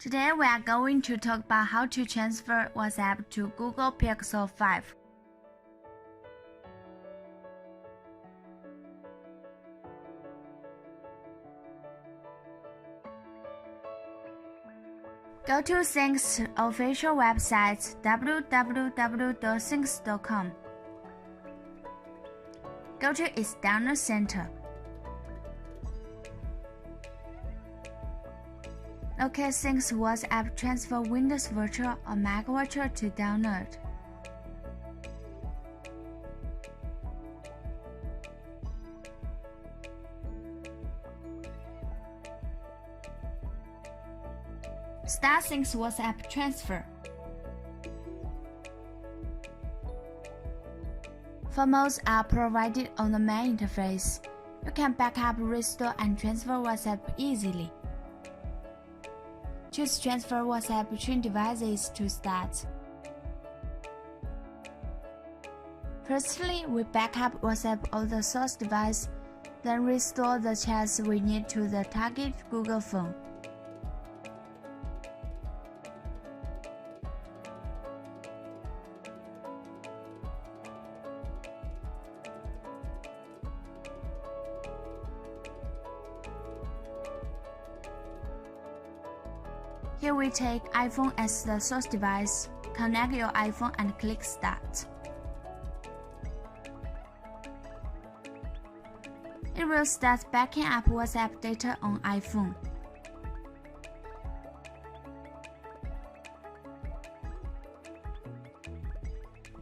Today we are going to talk about how to transfer WhatsApp to Google Pixel 5. Go to Syncs official website www.syncs.com. Go to its download center. Locate Syncs WhatsApp Transfer Windows Virtual or Mac Virtual to download. Start Syncs WhatsApp Transfer. Formats are provided on the main interface. You can backup, restore, and transfer WhatsApp easily. Choose Transfer WhatsApp between devices to start. Firstly, we backup WhatsApp on the source device, then restore the chats we need to the target Google phone. Here we take iPhone as the source device. Connect your iPhone and click Start. It will start backing up WhatsApp data on iPhone.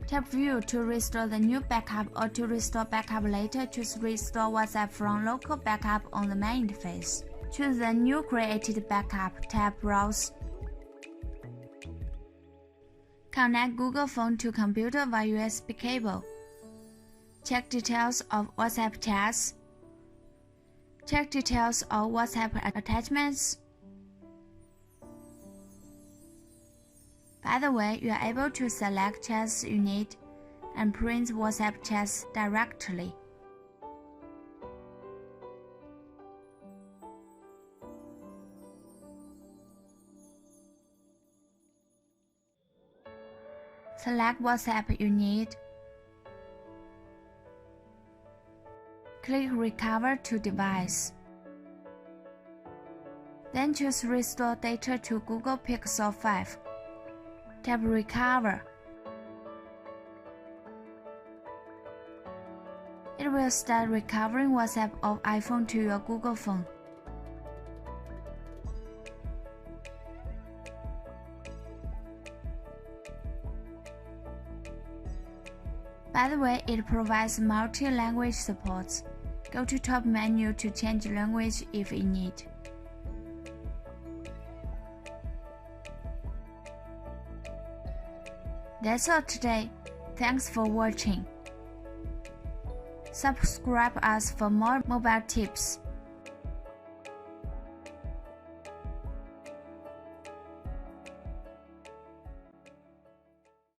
Tap View to restore the new backup or to restore backup later. Choose Restore WhatsApp from local backup on the main interface. Choose the new created backup, tap Browse. Connect Google phone to computer via USB cable. Check details of WhatsApp chats. Check details of WhatsApp attachments. By the way, you are able to select chats you need and print WhatsApp chats directly. Select WhatsApp you need. Click Recover to device. Then choose Restore data to Google Pixel 5. Tap Recover. It will start recovering WhatsApp of iPhone to your Google phone. By the way, it provides multi-language support. Go to top menu to change language if you need. That's all today. Thanks for watching. Subscribe us for more mobile tips.